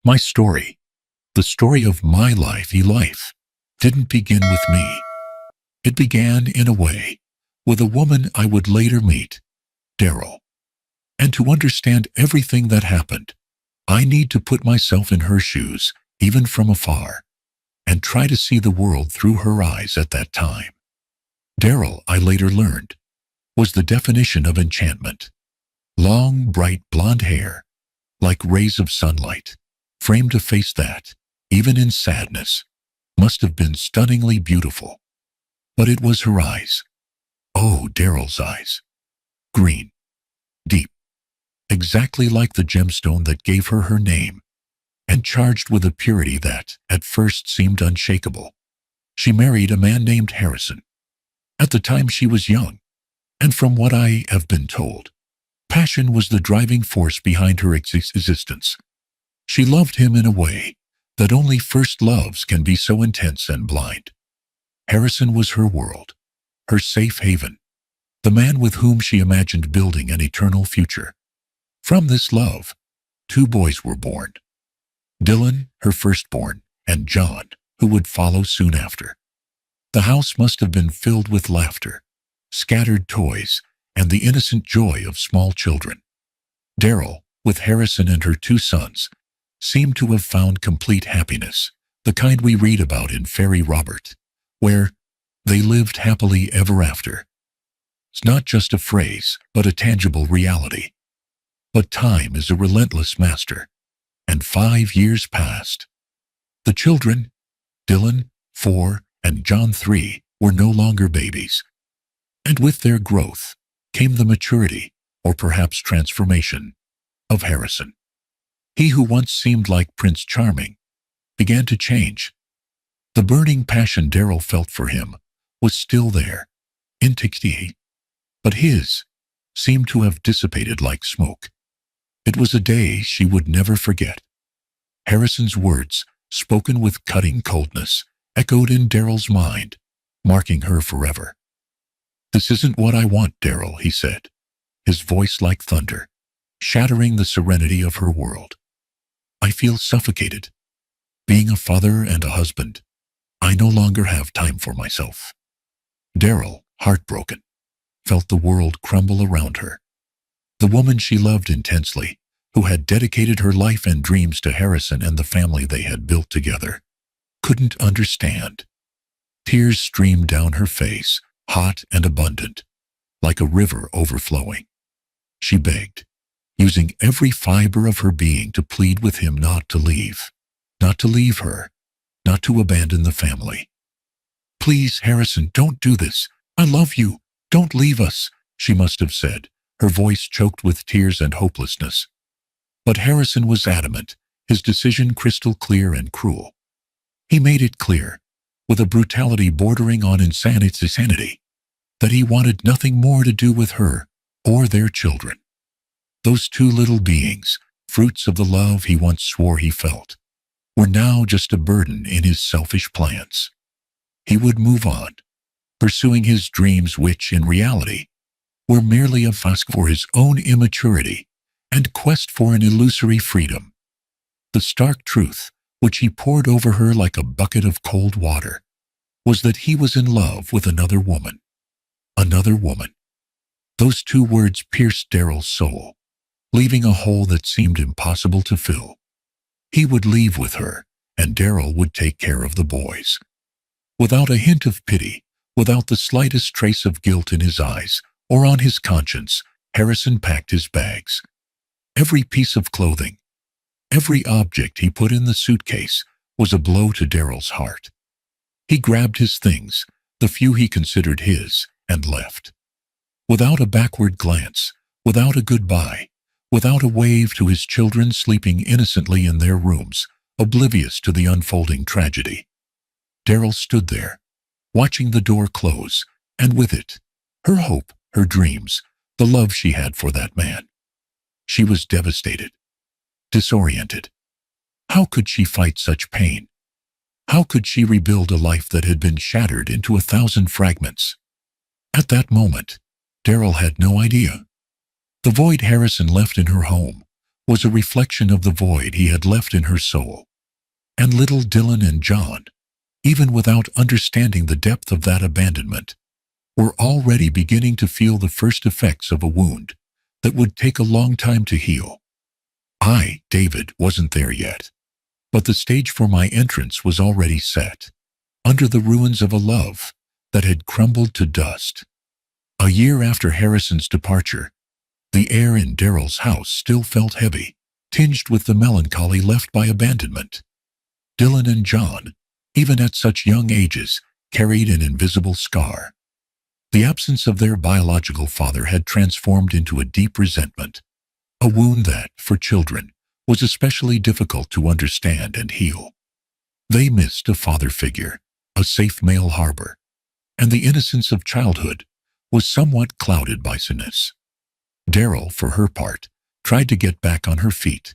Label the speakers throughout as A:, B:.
A: My story, the story of my life, didn't begin with me. It began, in a way, with a woman I would later meet, Daryl. And to understand everything that happened, I need to put myself in her shoes, even from afar, and try to see the world through her eyes at that time. Daryl, I later learned, was the definition of enchantment. Long, bright blonde hair, like rays of sunlight, framed a face that, even in sadness, must have been stunningly beautiful. But it was her eyes. Oh, Daryl's eyes. Green. Deep. Exactly like the gemstone that gave her her name, and charged with a purity that, at first, seemed unshakable. She married a man named Harrison. At the time she was young, and from what I have been told, passion was the driving force behind her existence. She loved him in a way that only first loves can be so intense and blind. Harrison was her world, her safe haven, the man with whom she imagined building an eternal future. From this love, 2 boys were born. Dylan, her firstborn, and John, who would follow soon after. The house must have been filled with laughter, scattered toys, and the innocent joy of small children. Daryl, with Harrison and her 2 sons, seemed to have found complete happiness, the kind we read about in Fairy Robert, where they lived happily ever after. It's not just a phrase, but a tangible reality. But time is a relentless master, and 5 years passed. The children, Dylan, 4, and John, 3, were no longer babies. And with their growth came the maturity, or perhaps transformation, of Harrison. He who once seemed like Prince Charming began to change. The burning passion Daryl felt for him was still there, intact, but his seemed to have dissipated like smoke. It was a day she would never forget. Harrison's words, spoken with cutting coldness, echoed in Daryl's mind, marking her forever. "This isn't what I want, Daryl," he said, his voice like thunder, shattering the serenity of her world. "I feel suffocated. Being a father and a husband, I no longer have time for myself." Daryl, heartbroken, felt the world crumble around her. The woman she loved intensely, who had dedicated her life and dreams to Harrison and the family they had built together, couldn't understand. Tears streamed down her face, hot and abundant, like a river overflowing. She begged, using every fiber of her being to plead with him not to leave her, not to abandon the family. "Please, Harrison, don't do this. I love you. Don't leave us," she must have said, her voice choked with tears and hopelessness. But Harrison was adamant, his decision crystal clear and cruel. He made it clear, with a brutality bordering on insanity, that he wanted nothing more to do with her or their children. Those 2 little beings, fruits of the love he once swore he felt, were now just a burden in his selfish plans. He would move on, pursuing his dreams which, in reality, were merely a mask for his own immaturity and quest for an illusory freedom. The stark truth, which he poured over her like a bucket of cold water, was that he was in love with another woman. Another woman. Those 2 words pierced Daryl's soul, leaving a hole that seemed impossible to fill. He would leave with her, and Daryl would take care of the boys. Without a hint of pity, without the slightest trace of guilt in his eyes or on his conscience, Harrison packed his bags. Every piece of clothing, every object he put in the suitcase was a blow to Daryl's heart. He grabbed his things, the few he considered his, and left. Without a backward glance, without a goodbye, without a wave to his children sleeping innocently in their rooms, oblivious to the unfolding tragedy. Daryl stood there, watching the door close, and with it, her hope, her dreams, the love she had for that man. She was devastated, disoriented. How could she fight such pain? How could she rebuild a life that had been shattered into 1,000 fragments? At that moment, Daryl had no idea. The void Harrison left in her home was a reflection of the void he had left in her soul. And little Dylan and John, even without understanding the depth of that abandonment, were already beginning to feel the first effects of a wound that would take a long time to heal. I, David, wasn't there yet, but the stage for my entrance was already set, under the ruins of a love that had crumbled to dust. A year after Harrison's departure, the air in Daryl's house still felt heavy, tinged with the melancholy left by abandonment. Dylan and John, even at such young ages, carried an invisible scar. The absence of their biological father had transformed into a deep resentment, a wound that, for children, was especially difficult to understand and heal. They missed a father figure, a safe male harbor, and the innocence of childhood was somewhat clouded by cynicism. Daryl, for her part, tried to get back on her feet,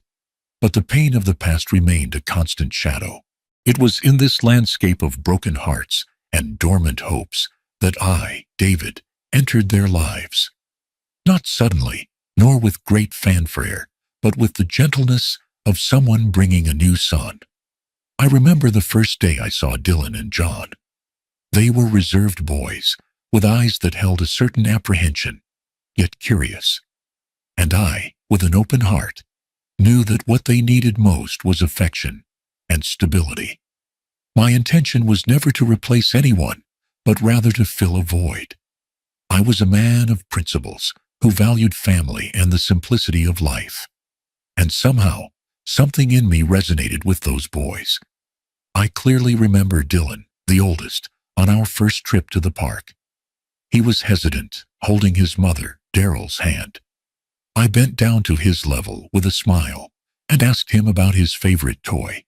A: but the pain of the past remained a constant shadow. It was in this landscape of broken hearts and dormant hopes that I, David, entered their lives. Not suddenly, nor with great fanfare, but with the gentleness of someone bringing a new sun. I remember the first day I saw Dylan and John. They were reserved boys, with eyes that held a certain apprehension, yet curious. And I, with an open heart, knew that what they needed most was affection and stability. My intention was never to replace anyone, but rather to fill a void. I was a man of principles who valued family and the simplicity of life. And somehow, something in me resonated with those boys. I clearly remember Dylan, the oldest, on our first trip to the park. He was hesitant, holding his mother, Daryl's, hand. I bent down to his level with a smile and asked him about his favorite toy.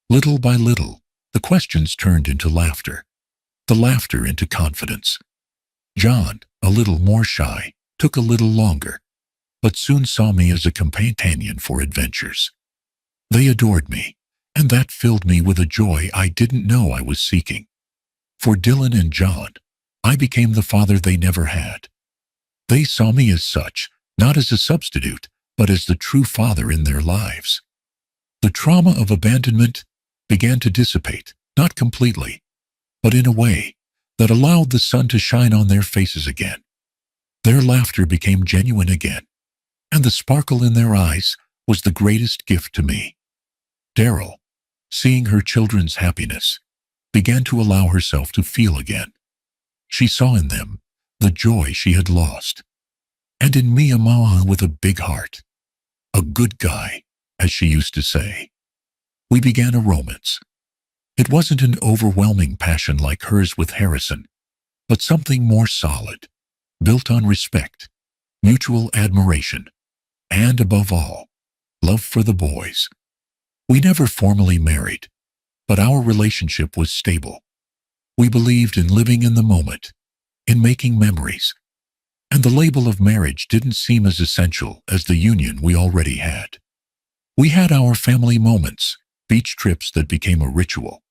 A: Little by little, the questions turned into laughter, the laughter into confidence. John, a little more shy, took a little longer, but soon saw me as a companion for adventures. They adored me, and that filled me with a joy I didn't know I was seeking. For Dylan and John, I became the father they never had. They saw me as such, not as a substitute, but as the true father in their lives. The trauma of abandonment began to dissipate, not completely, but in a way that allowed the sun to shine on their faces again. Their laughter became genuine again, and the sparkle in their eyes was the greatest gift to me. Daryl, seeing her children's happiness, began to allow herself to feel again. She saw in them the joy she had lost, and in me a mama with a big heart. A good guy, as she used to say. We began a romance. It wasn't an overwhelming passion like hers with Harrison, but something more solid, built on respect, mutual admiration, and above all, love for the boys. We never formally married, but our relationship was stable. We believed in living in the moment, in making memories, and the label of marriage didn't seem as essential as the union we already had. We had our family moments, beach trips that became a ritual,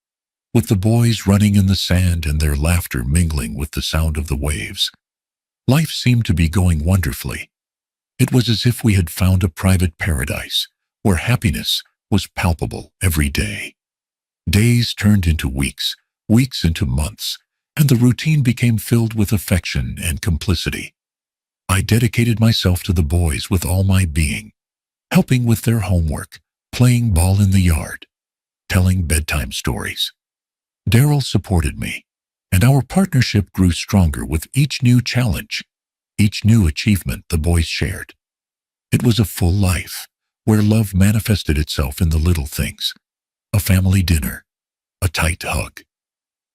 A: with the boys running in the sand and their laughter mingling with the sound of the waves. Life seemed to be going wonderfully. It was as if we had found a private paradise, where happiness was palpable every day. Days turned into weeks, weeks into months, and the routine became filled with affection and complicity. I dedicated myself to the boys with all my being, helping with their homework, playing ball in the yard, telling bedtime stories. Daryl supported me, and our partnership grew stronger with each new challenge, each new achievement the boys shared. It was a full life, where love manifested itself in the little things: a family dinner, a tight hug,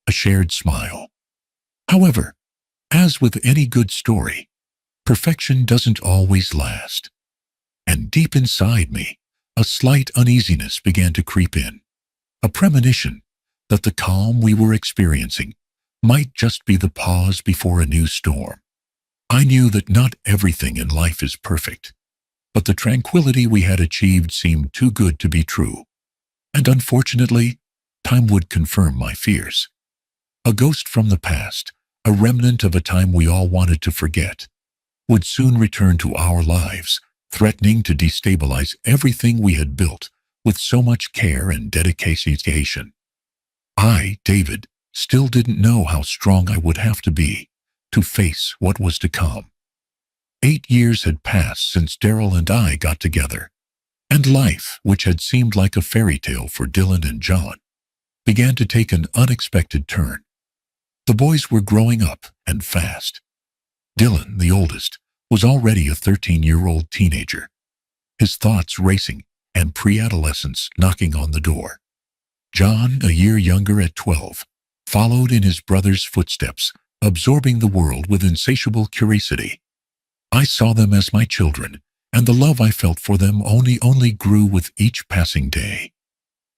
A: a shared smile. However, as with any good story, perfection doesn't always last. And deep inside me, a slight uneasiness began to creep in, a premonition that the calm we were experiencing might just be the pause before a new storm. I knew that not everything in life is perfect, but the tranquility we had achieved seemed too good to be true. And unfortunately, time would confirm my fears. A ghost from the past, a remnant of a time we all wanted to forget, would soon return to our lives, threatening to destabilize everything we had built with so much care and dedication. I, David, still didn't know how strong I would have to be to face what was to come. 8 years had passed since Daryl and I got together, and life, which had seemed like a fairy tale for Dylan and John, began to take an unexpected turn. The boys were growing up, and fast. Dylan, the oldest, was already a 13-year-old teenager, his thoughts racing and pre-adolescence knocking on the door. John, a year younger at 12, followed in his brother's footsteps, absorbing the world with insatiable curiosity. I saw them as my children, and the love I felt for them only grew with each passing day.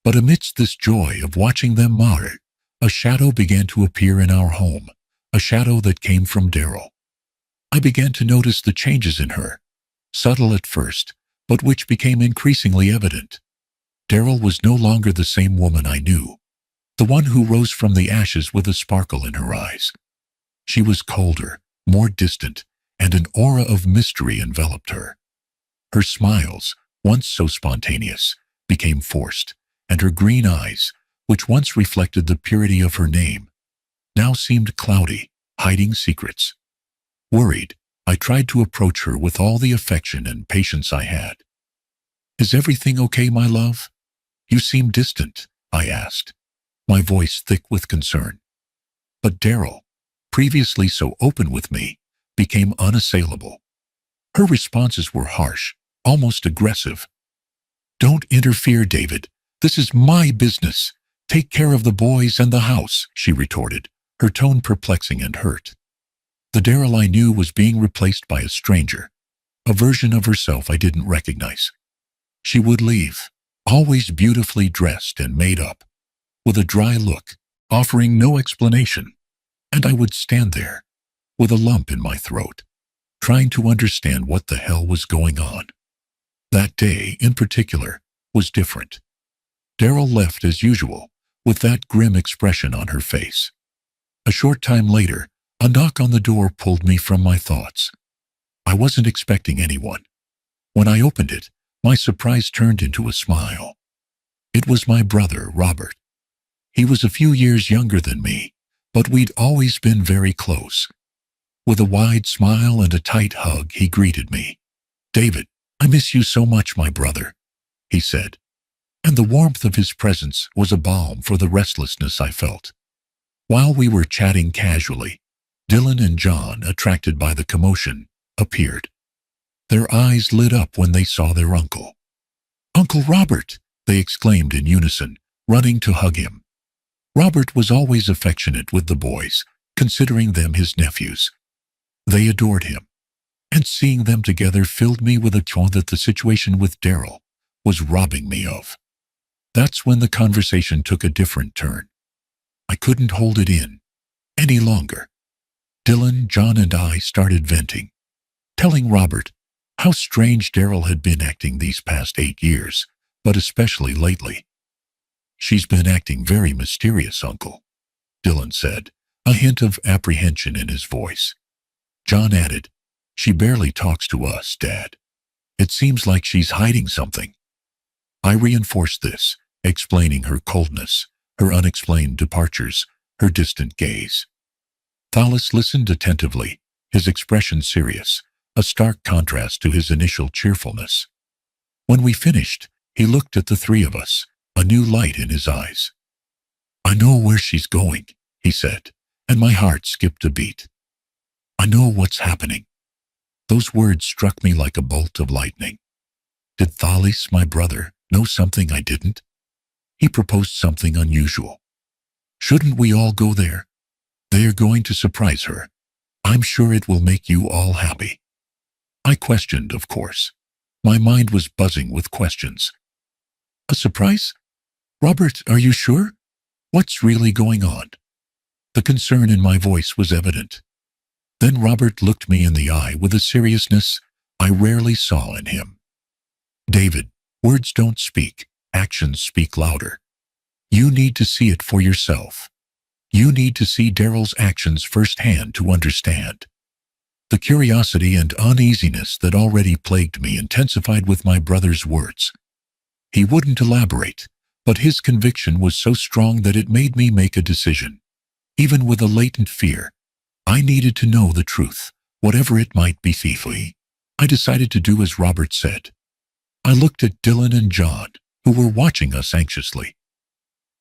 A: But amidst this joy of watching them mature, a shadow began to appear in our home, a shadow that came from Daryl. I began to notice the changes in her, subtle at first, but which became increasingly evident. Daryl was no longer the same woman I knew, the one who rose from the ashes with a sparkle in her eyes. She was colder, more distant, and an aura of mystery enveloped her. Her smiles, once so spontaneous, became forced, and her green eyes, which once reflected the purity of her name, now seemed cloudy, hiding secrets. Worried, I tried to approach her with all the affection and patience I had. "Is everything okay, my love? You seem distant," I asked, my voice thick with concern. But Daryl, previously so open with me, became unassailable. Her responses were harsh, almost aggressive. "Don't interfere, David. This is my business. Take care of the boys and the house," she retorted, her tone perplexing and hurt. The Daryl I knew was being replaced by a stranger, a version of herself I didn't recognize. She would leave, always beautifully dressed and made up, with a dry look, offering no explanation, and I would stand there, with a lump in my throat, trying to understand what the hell was going on. That day, in particular, was different. Daryl left as usual, with that grim expression on her face. A short time later, a knock on the door pulled me from my thoughts. I wasn't expecting anyone. When I opened it, my surprise turned into a smile. It was my brother, Robert. He was a few years younger than me, but we'd always been very close. With a wide smile and a tight hug, he greeted me. "David, I miss you so much, my brother," he said, and the warmth of his presence was a balm for the restlessness I felt. While we were chatting casually, Dylan and John, attracted by the commotion, appeared. Their eyes lit up when they saw their uncle. "Uncle Robert!" they exclaimed in unison, running to hug him. Robert was always affectionate with the boys, considering them his nephews. They adored him, and seeing them together filled me with a joy that the situation with Daryl was robbing me of. That's when the conversation took a different turn. I couldn't hold it in any longer. Dylan, John, and I started venting, telling Robert how strange Daryl had been acting these past 8 years, but especially lately. "She's been acting very mysterious, Uncle," Dylan said, a hint of apprehension in his voice. John added, "She barely talks to us, Dad. It seems like she's hiding something." I reinforced this, explaining her coldness, her unexplained departures, her distant gaze. Thalas listened attentively, his expression serious, a stark contrast to his initial cheerfulness. When we finished, he looked at the three of us, a new light in his eyes. "I know where she's going," he said, and my heart skipped a beat. "I know what's happening." Those words struck me like a bolt of lightning. Did Thalas, my brother, know something I didn't? He proposed something unusual. Shouldn't we all go there? They are going to surprise her. I'm sure it will make you all happy. I questioned, of course. My mind was buzzing with questions. "A surprise? Robert, are you sure? What's really going on?" The concern in my voice was evident. Then Robert looked me in the eye with a seriousness I rarely saw in him. "David, words don't speak, actions speak louder. You need to see it for yourself. You need to see Daryl's actions firsthand to understand." The curiosity and uneasiness that already plagued me intensified with my brother's words. He wouldn't elaborate, but his conviction was so strong that it made me make a decision. Even with a latent fear, I needed to know the truth, whatever it might be. I decided to do as Robert said. I looked at Dylan and John, who were watching us anxiously.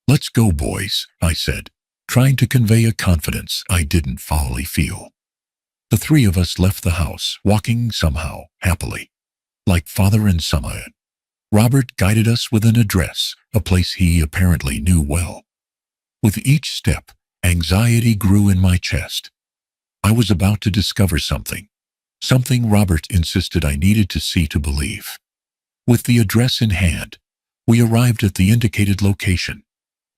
A: "Let's go, boys," I said, trying to convey a confidence I didn't fully feel. The three of us left the house, walking somehow, happily, like father and son. Robert guided us with an address, a place he apparently knew well. With each step, anxiety grew in my chest. I was about to discover something Robert insisted I needed to see to believe. With the address in hand, we arrived at the indicated location,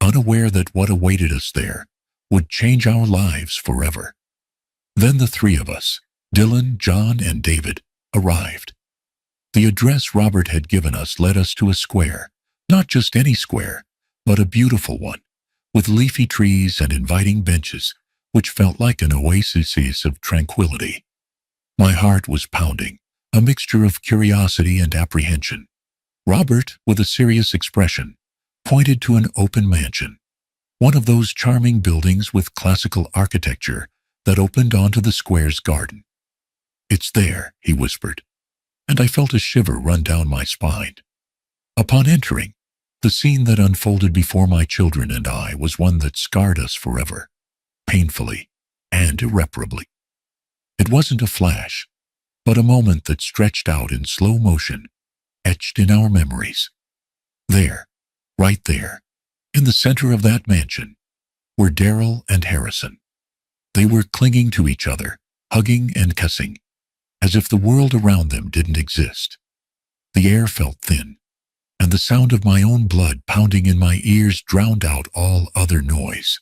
A: unaware that what awaited us there would change our lives forever. Then the three of us, Dylan, John, and David, arrived. The address Robert had given us led us to a square, not just any square, but a beautiful one, with leafy trees and inviting benches, which felt like an oasis of tranquility. My heart was pounding, a mixture of curiosity and apprehension. Robert, with a serious expression, pointed to an open mansion, one of those charming buildings with classical architecture that opened onto the square's garden. "It's there," he whispered, and I felt a shiver run down my spine. Upon entering, the scene that unfolded before my children and I was one that scarred us forever, painfully and irreparably. It wasn't a flash, but a moment that stretched out in slow motion, etched in our memories. There, right there, in the center of that mansion, were Daryl and Harrison. They were clinging to each other, hugging and kissing, as if the world around them didn't exist. The air felt thin, and the sound of my own blood pounding in my ears drowned out all other noise.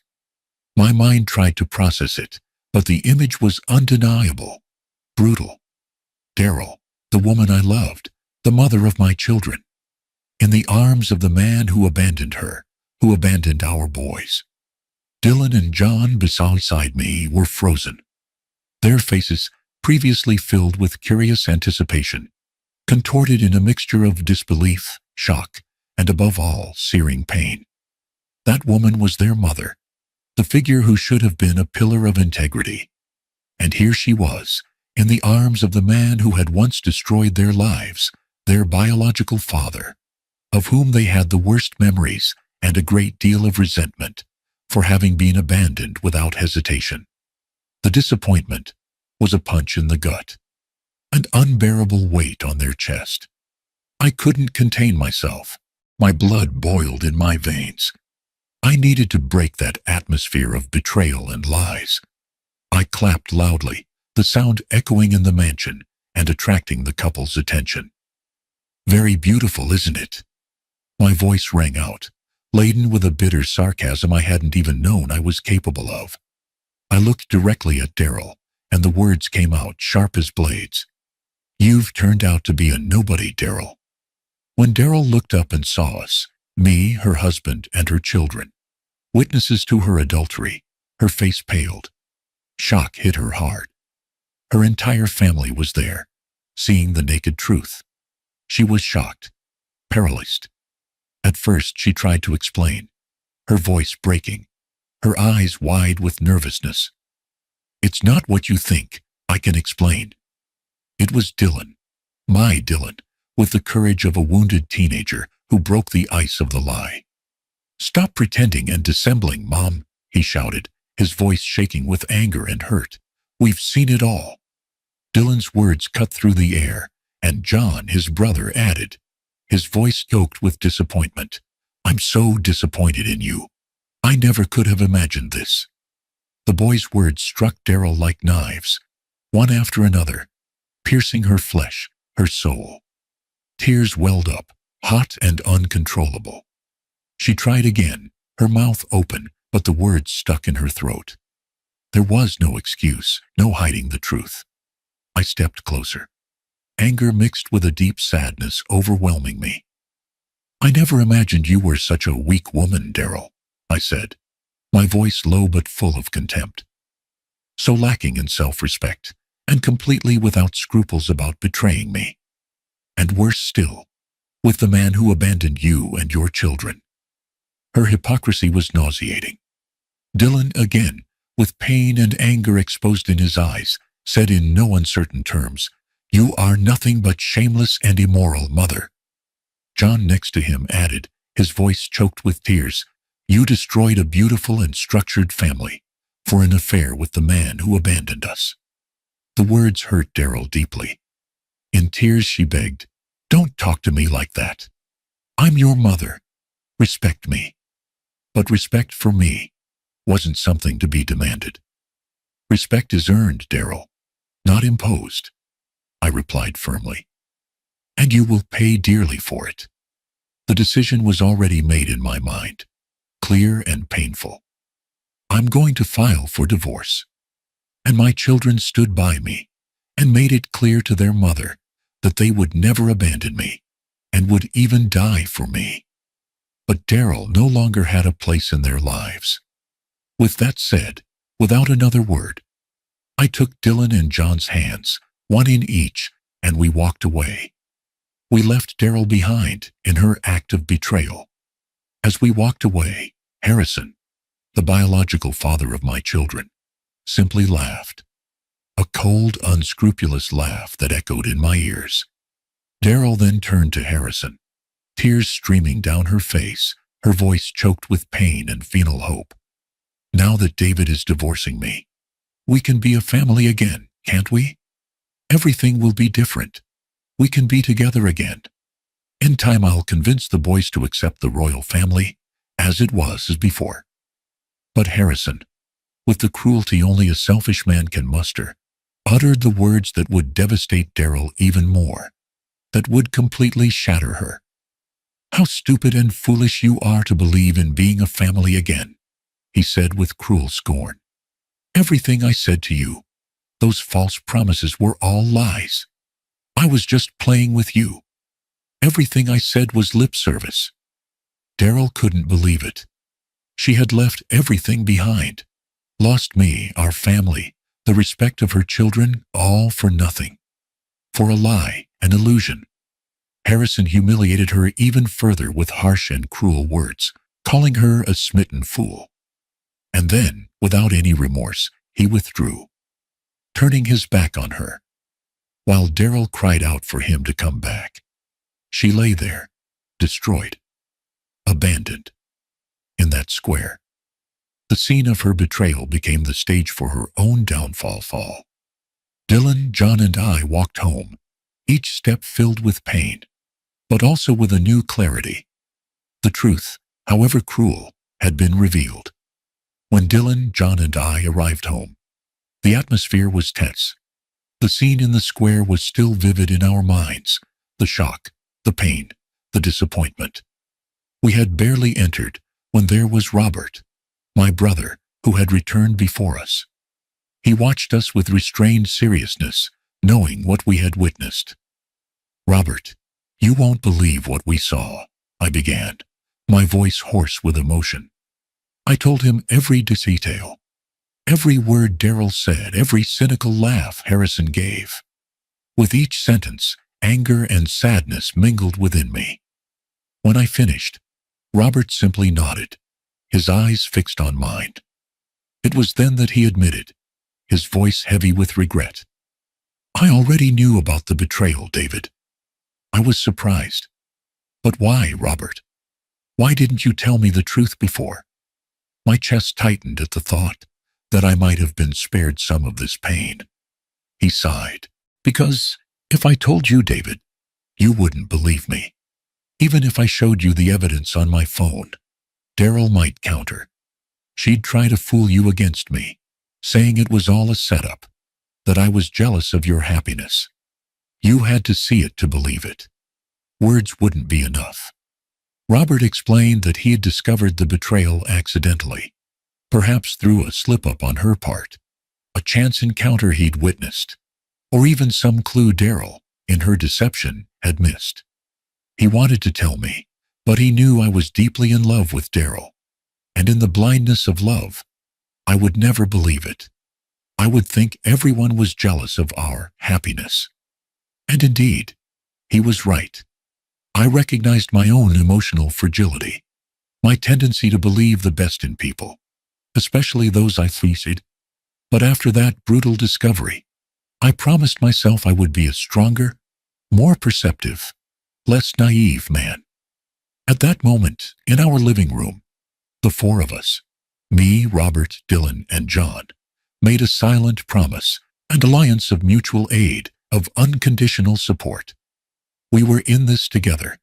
A: My mind tried to process it, but the image was undeniable, brutal. Daryl, the woman I loved, the mother of my children, in the arms of the man who abandoned her, who abandoned our boys. Dylan and John beside me were frozen. Their faces, previously filled with curious anticipation, contorted in a mixture of disbelief, shock, and above all, searing pain. That woman was their mother, the figure who should have been a pillar of integrity. And here she was, in the arms of the man who had once destroyed their lives, their biological father, of whom they had the worst memories and a great deal of resentment for having been abandoned without hesitation. The disappointment was a punch in the gut, an unbearable weight on their chest. I couldn't contain myself. My blood boiled in my veins. I needed to break that atmosphere of betrayal and lies. I clapped loudly, the sound echoing in the mansion and attracting the couple's attention. "Very beautiful, isn't it?" My voice rang out, laden with a bitter sarcasm I hadn't even known I was capable of. I looked directly at Daryl, and the words came out sharp as blades. "You've turned out to be a nobody, Daryl." When Daryl looked up and saw us, me, her husband, and her children, witnesses to her adultery, her face paled. Shock hit her hard. Her entire family was there, seeing the naked truth. She was shocked, paralyzed. At first she tried to explain, her voice breaking, her eyes wide with nervousness. "It's not what you think, I can explain." It was Dylan, my Dylan, with the courage of a wounded teenager who broke the ice of the lie. "Stop pretending and dissembling, Mom," he shouted, his voice shaking with anger and hurt. "We've seen it all." Dylan's words cut through the air, and John, his brother, added, his voice choked with disappointment. "I'm so disappointed in you. I never could have imagined this." The boy's words struck Daryl like knives, one after another, piercing her flesh, her soul. Tears welled up, hot and uncontrollable. She tried again, her mouth open, but the words stuck in her throat. There was no excuse, no hiding the truth. I stepped closer, anger mixed with a deep sadness overwhelming me. "I never imagined you were such a weak woman, Daryl," I said, my voice low but full of contempt. "So lacking in self-respect, and completely without scruples about betraying me. And worse still, with the man who abandoned you and your children. Her hypocrisy was nauseating. Dylan, again, with pain and anger exposed in his eyes, said in no uncertain terms, "You are nothing but shameless and immoral, mother." John next to him added, his voice choked with tears, "You destroyed a beautiful and structured family for an affair with the man who abandoned us." The words hurt Daryl deeply. In tears she begged, "Don't talk to me like that. I'm your mother. Respect me." But respect for me wasn't something to be demanded. "Respect is earned, Daryl, not imposed," I replied firmly. "And you will pay dearly for it." The decision was already made in my mind, clear and painful. I'm going to file for divorce. And my children stood by me and made it clear to their mother that they would never abandon me and would even die for me. But Daryl no longer had a place in their lives. With that said, without another word, I took Dylan and John's hands, one in each, and we walked away. We left Daryl behind in her act of betrayal. As we walked away, Harrison, the biological father of my children, simply laughed. A cold, unscrupulous laugh that echoed in my ears. Daryl then turned to Harrison, tears streaming down her face, her voice choked with pain and venal hope. "Now that David is divorcing me, we can be a family again, can't we? Everything will be different. We can be together again. In time I'll convince the boys to accept the royal family, as it was as before." But Harrison, with the cruelty only a selfish man can muster, uttered the words that would devastate Daryl even more, that would completely shatter her. "How stupid and foolish you are to believe in being a family again," he said with cruel scorn. "Everything I said to you, those false promises were all lies. I was just playing with you. Everything I said was lip service." Daryl couldn't believe it. She had left everything behind, lost me, our family, the respect of her children, all for nothing. For a lie, an illusion. Harrison humiliated her even further with harsh and cruel words, calling her a smitten fool. And then, without any remorse, he withdrew, turning his back on her. While Daryl cried out for him to come back, she lay there, destroyed, abandoned, in that square. The scene of her betrayal became the stage for her own downfall. Dylan, John, and I walked home, each step filled with pain, but also with a new clarity. The truth, however cruel, had been revealed. When Dylan, John, and I arrived home, the atmosphere was tense. The scene in the square was still vivid in our minds, the shock, the pain, the disappointment. We had barely entered when there was Robert, my brother, who had returned before us. He watched us with restrained seriousness, knowing what we had witnessed. "Robert, you won't believe what we saw," I began, my voice hoarse with emotion. I told him every detail, every word Daryl said, every cynical laugh Harrison gave. With each sentence, anger and sadness mingled within me. When I finished, Robert simply nodded, his eyes fixed on mine. It was then that he admitted, his voice heavy with regret, "I already knew about the betrayal, David." I was surprised. "But why, Robert? Why didn't you tell me the truth before?" My chest tightened at the thought that I might have been spared some of this pain. He sighed. "Because if I told you, David, you wouldn't believe me. Even if I showed you the evidence on my phone, Daryl might counter. She'd try to fool you against me, saying it was all a setup, that I was jealous of your happiness. You had to see it to believe it. Words wouldn't be enough." Robert explained that he had discovered the betrayal accidentally, perhaps through a slip-up on her part, a chance encounter he'd witnessed, or even some clue Daryl, in her deception, had missed. He wanted to tell me, but he knew I was deeply in love with Daryl, and in the blindness of love, I would never believe it. I would think everyone was jealous of our happiness. And indeed, he was right. I recognized my own emotional fragility, my tendency to believe the best in people, especially those I feasted. But after that brutal discovery, I promised myself I would be a stronger, more perceptive, less naive man. At that moment, in our living room, the four of us, me, Robert, Dylan, and John, made a silent promise, an alliance of mutual aid, of unconditional support. We were in this together.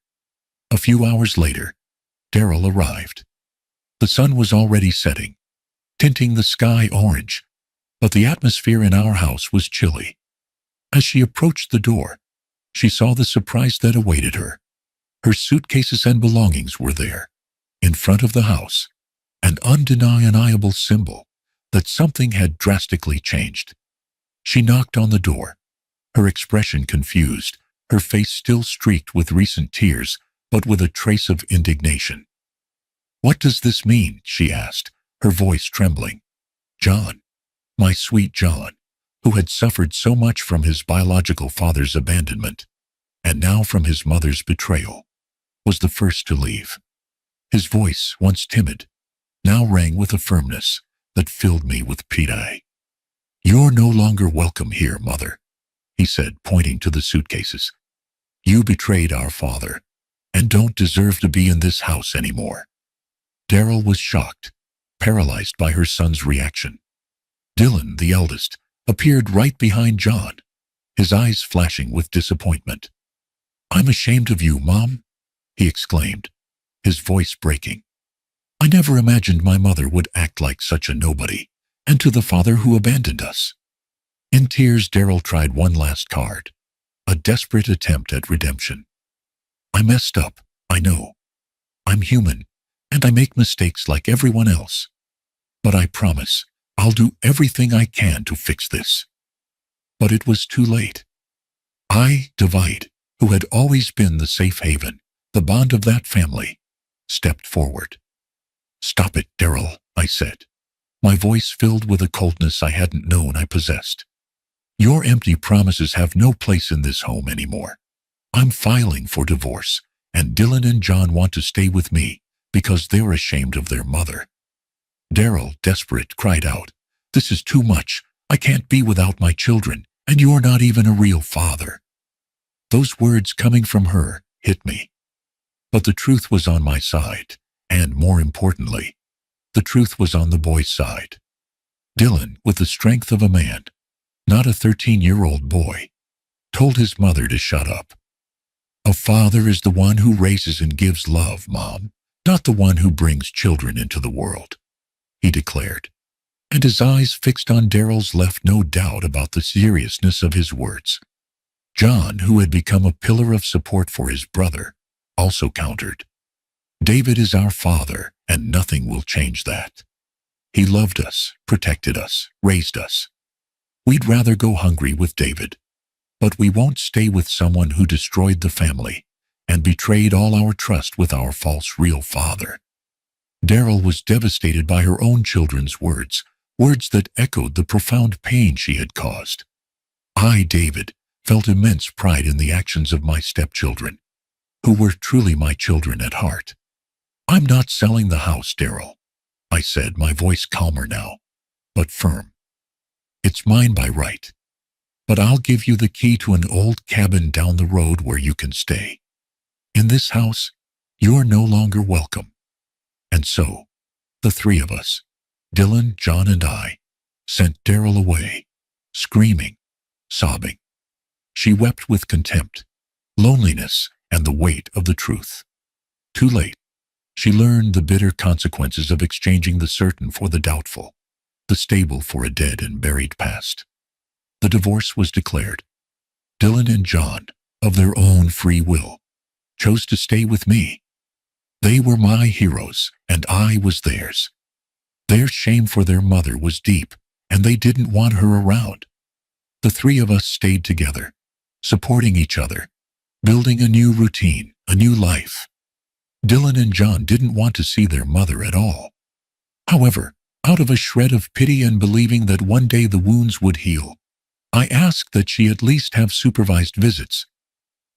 A: A few hours later, Daryl arrived. The sun was already setting, tinting the sky orange, but the atmosphere in our house was chilly. As she approached the door, she saw the surprise that awaited her. Her suitcases and belongings were there, in front of the house, an undeniable symbol that something had drastically changed. She knocked on the door, her expression confused, her face still streaked with recent tears, but with a trace of indignation. "What does this mean?" she asked, her voice trembling. John, my sweet John, who had suffered so much from his biological father's abandonment, and now from his mother's betrayal, was the first to leave. His voice, once timid, now rang with a firmness that filled me with pity. "You're no longer welcome here, Mother," he said, pointing to the suitcases. "You betrayed our father, and don't deserve to be in this house anymore." Daryl was shocked, paralyzed by her son's reaction. Dylan, the eldest, appeared right behind John, his eyes flashing with disappointment. "I'm ashamed of you, Mom," he exclaimed, his voice breaking. "I never imagined my mother would act like such a nobody, and to the father who abandoned us." In tears, Daryl tried one last card, a desperate attempt at redemption. "I messed up, I know. I'm human, and I make mistakes like everyone else. But I promise, I'll do everything I can to fix this." But it was too late. Divide, who had always been the safe haven, the bond of that family, stepped forward. "Stop it, Daryl," I said, my voice filled with a coldness I hadn't known I possessed. "Your empty promises have no place in this home anymore. I'm filing for divorce, and Dylan and John want to stay with me because they're ashamed of their mother." Daryl, desperate, cried out, "This is too much. I can't be without my children, and you're not even a real father." Those words coming from her hit me. But the truth was on my side, and more importantly, the truth was on the boy's side. Dylan, with the strength of a man, not a 13-year-old boy, told his mother to shut up. "A father is the one who raises and gives love, Mom, not the one who brings children into the world," he declared, and his eyes fixed on Daryl's left no doubt about the seriousness of his words. John, who had become a pillar of support for his brother, also countered. "David is our father, and nothing will change that. He loved us, protected us, raised us. We'd rather go hungry with David, but we won't stay with someone who destroyed the family and betrayed all our trust with our false real father." Daryl was devastated by her own children's words, words that echoed the profound pain she had caused. David, felt immense pride in the actions of my stepchildren, who were truly my children at heart. "I'm not selling the house, Daryl," I said, my voice calmer now, but firm. "It's mine by right, but I'll give you the key to an old cabin down the road where you can stay. In this house, you're no longer welcome." And so, the three of us, Dylan, John, and I, sent Daryl away, screaming, sobbing. She wept with contempt, loneliness, and the weight of the truth. Too late, she learned the bitter consequences of exchanging the certain for the doubtful, the stable for a dead and buried past. The divorce was declared. Dylan and John, of their own free will, chose to stay with me. They were my heroes, and I was theirs. Their shame for their mother was deep, and they didn't want her around. The three of us stayed together, supporting each other, building a new routine, a new life. Dylan and John didn't want to see their mother at all. However, Out of a shred of pity and believing that one day the wounds would heal, I asked that she at least have supervised visits.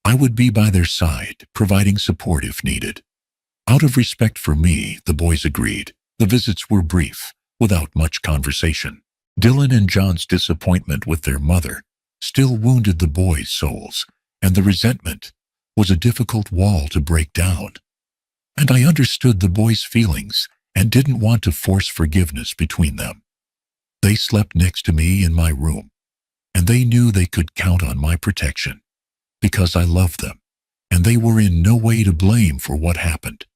A: I would be by their side, providing support if needed. Out of respect for me, the boys agreed. The visits were brief, without much conversation. Dylan and John's disappointment with their mother still wounded the boys' souls, and the resentment was a difficult wall to break down. And I understood the boys' feelings and didn't want to force forgiveness between them. They slept next to me in my room, and they knew they could count on my protection because I loved them, and they were in no way to blame for what happened.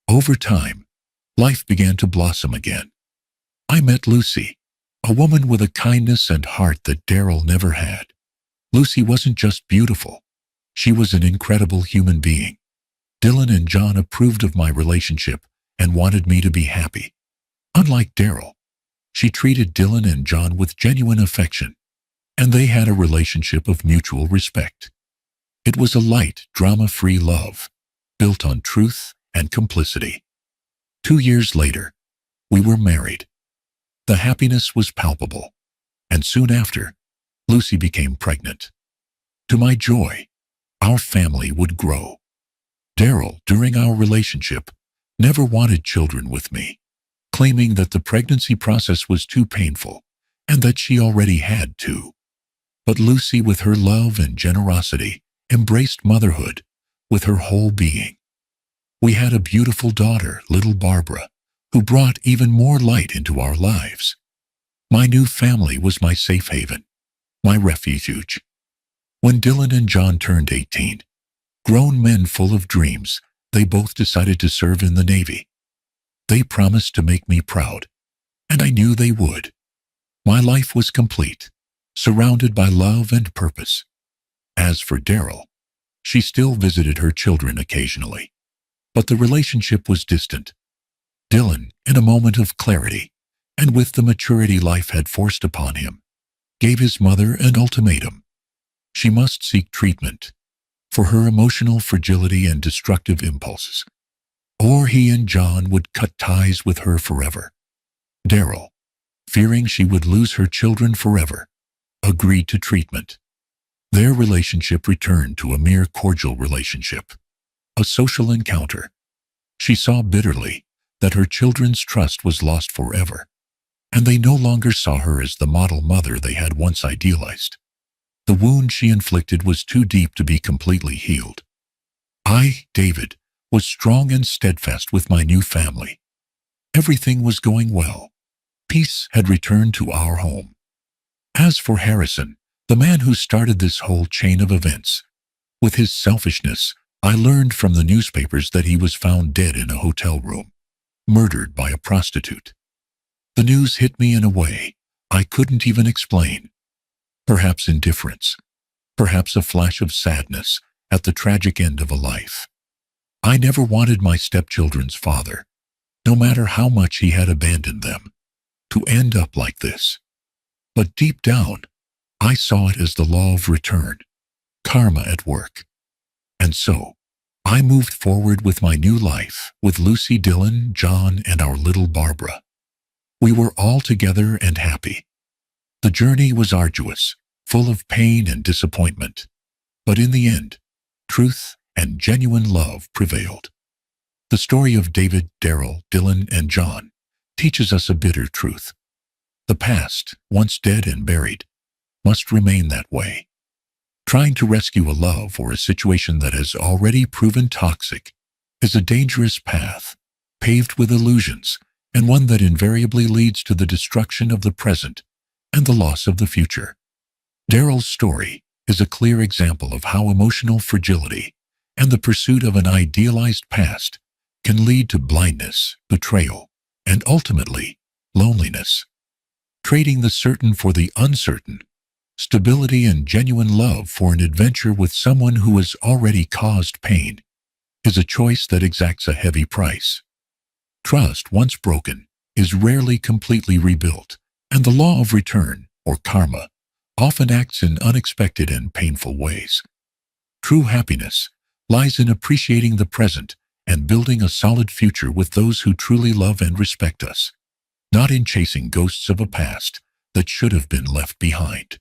A: Over time, life began to blossom again. I met Lucy, a woman with a kindness and heart that Daryl never had. Lucy wasn't just beautiful. She was an incredible human being. Dylan and John approved of my relationship and wanted me to be happy. Unlike Daryl, she treated Dylan and John with genuine affection, and they had a relationship of mutual respect. It was a light, drama-free love, built on truth and complicity. 2 years later, we were married. The happiness was palpable, and soon after, Lucy became pregnant. To my joy, our family would grow. Daryl, during our relationship, never wanted children with me, claiming that the pregnancy process was too painful and that she already had two. But Lucy, with her love and generosity, embraced motherhood with her whole being. We had a beautiful daughter, little Barbara, who brought even more light into our lives. My new family was my safe haven, my refuge. When Dylan and John turned 18, grown men full of dreams, they both decided to serve in the Navy. They promised to make me proud, and I knew they would. My life was complete, surrounded by love and purpose. As for Daryl, she still visited her children occasionally, but the relationship was distant. Dylan, in a moment of clarity, and with the maturity life had forced upon him, gave his mother an ultimatum. She must seek treatment for her emotional fragility and destructive impulses, or he and John would cut ties with her forever. Daryl, fearing she would lose her children forever, agreed to treatment. Their relationship returned to a mere cordial relationship, a social encounter. She saw bitterly that her children's trust was lost forever, and they no longer saw her as the model mother they had once idealized. The wound she inflicted was too deep to be completely healed. I, David, was strong and steadfast with my new family. Everything was going well. Peace had returned to our home. As for Harrison, the man who started this whole chain of events, with his selfishness, I learned from the newspapers that he was found dead in a hotel room, murdered by a prostitute. The news hit me in a way I couldn't even explain. Perhaps indifference, perhaps a flash of sadness at the tragic end of a life. I never wanted my stepchildren's father, no matter how much he had abandoned them, to end up like this. But deep down, I saw it as the law of return, karma at work. And so, I moved forward with my new life, with Lucy, Dylan, John, and our little Barbara. We were all together and happy. The journey was arduous, full of pain and disappointment, but in the end, truth and genuine love prevailed. The story of David, Daryl, Dylan, and John teaches us a bitter truth. The past, once dead and buried, must remain that way. Trying to rescue a love or a situation that has already proven toxic is a dangerous path, paved with illusions, and one that invariably leads to the destruction of the present and the loss of the future. Daryl's story is a clear example of how emotional fragility and the pursuit of an idealized past can lead to blindness, betrayal, and ultimately, loneliness. Trading the certain for the uncertain, stability and genuine love for an adventure with someone who has already caused pain, is a choice that exacts a heavy price. Trust, once broken, is rarely completely rebuilt, and the law of return, or karma, often acts in unexpected and painful ways. True happiness lies in appreciating the present and building a solid future with those who truly love and respect us. not in chasing ghosts of a past that should have been left behind.